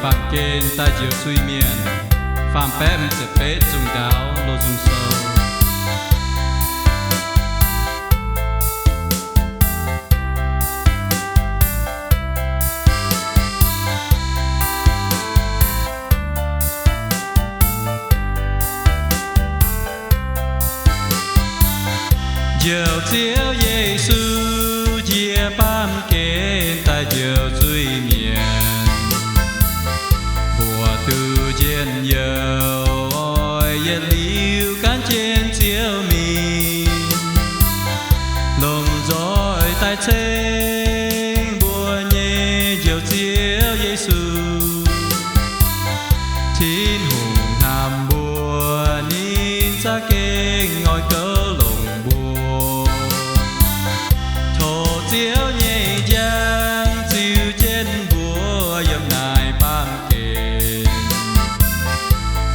bằng kên ta chiều suy miền phàm phép sự phết dùng đáo lô dùng sâu Dầu chiếu Giêsu chia bám kên ta dầu suy miền bùa từ trên dầu ôi yên liu cán trên chiếu mình lồng giỏi tai trên bùa nhẹ dầu chiếu Giêsu thiên hùng hàm bùa nín xa kên ngồi cỡ chiếu nhẹ nhàng chiều trên bùa dầm nài bám kề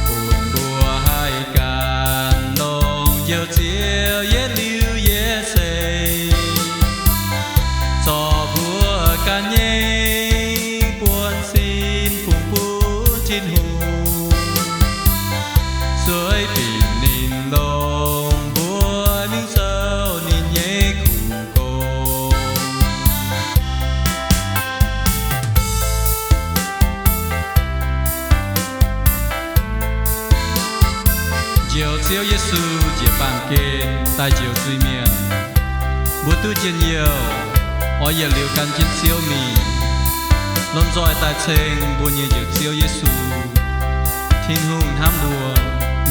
buồn bùa hai càn lòng dầu chiếu yết liu yết xây cho bùa can nhẹ buồn xin phụng phú trên hồ suối tìm nín lòng bùa nín sâu nín nhẹ Dầu chiếu Giêsu chia bằng kên ta chiều suy miền bùa tu trên nhiều ôi giờ liều can trên chiếu mì lon roi ta trên bùa như dầu chiếu Giêsu thiên hùng ham đùa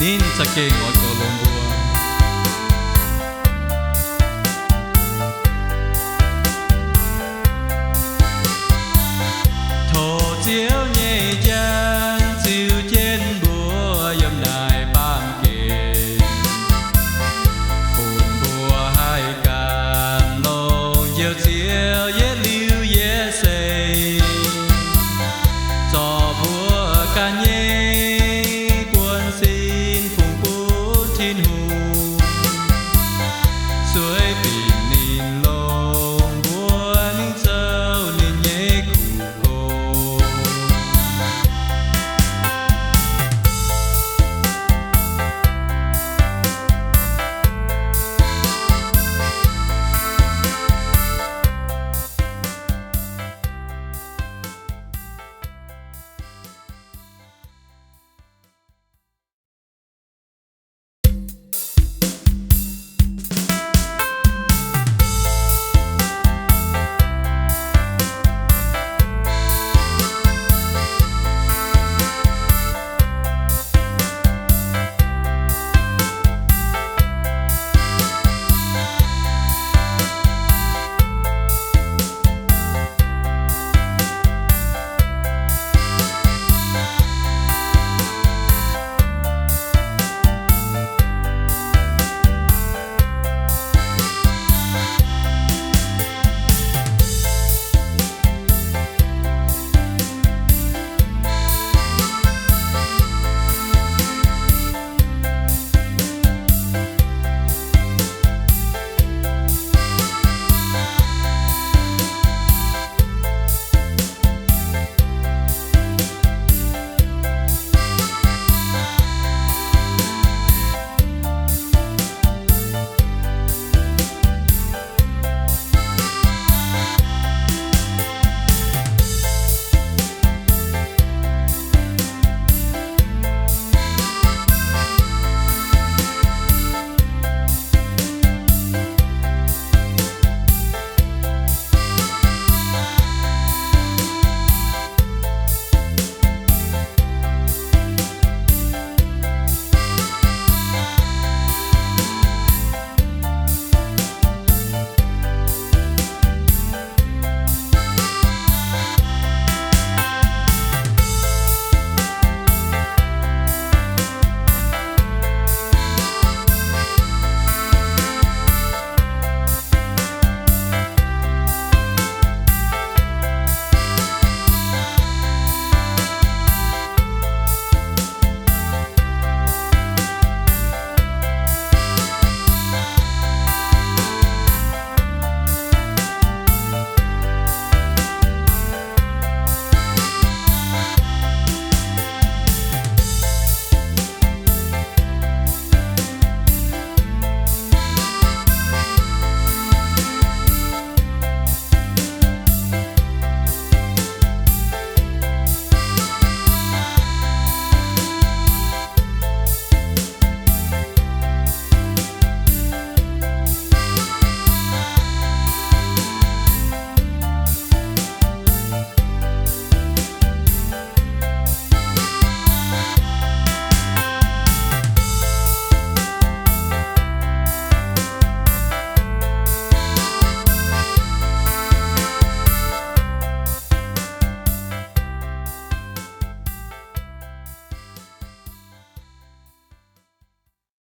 nín sa kê ngồi cổ lồng bùa thổ chiếu nhẹ nhàng chiều trên bùa dầm đài bám dầu chiếu yết liu yết xây cho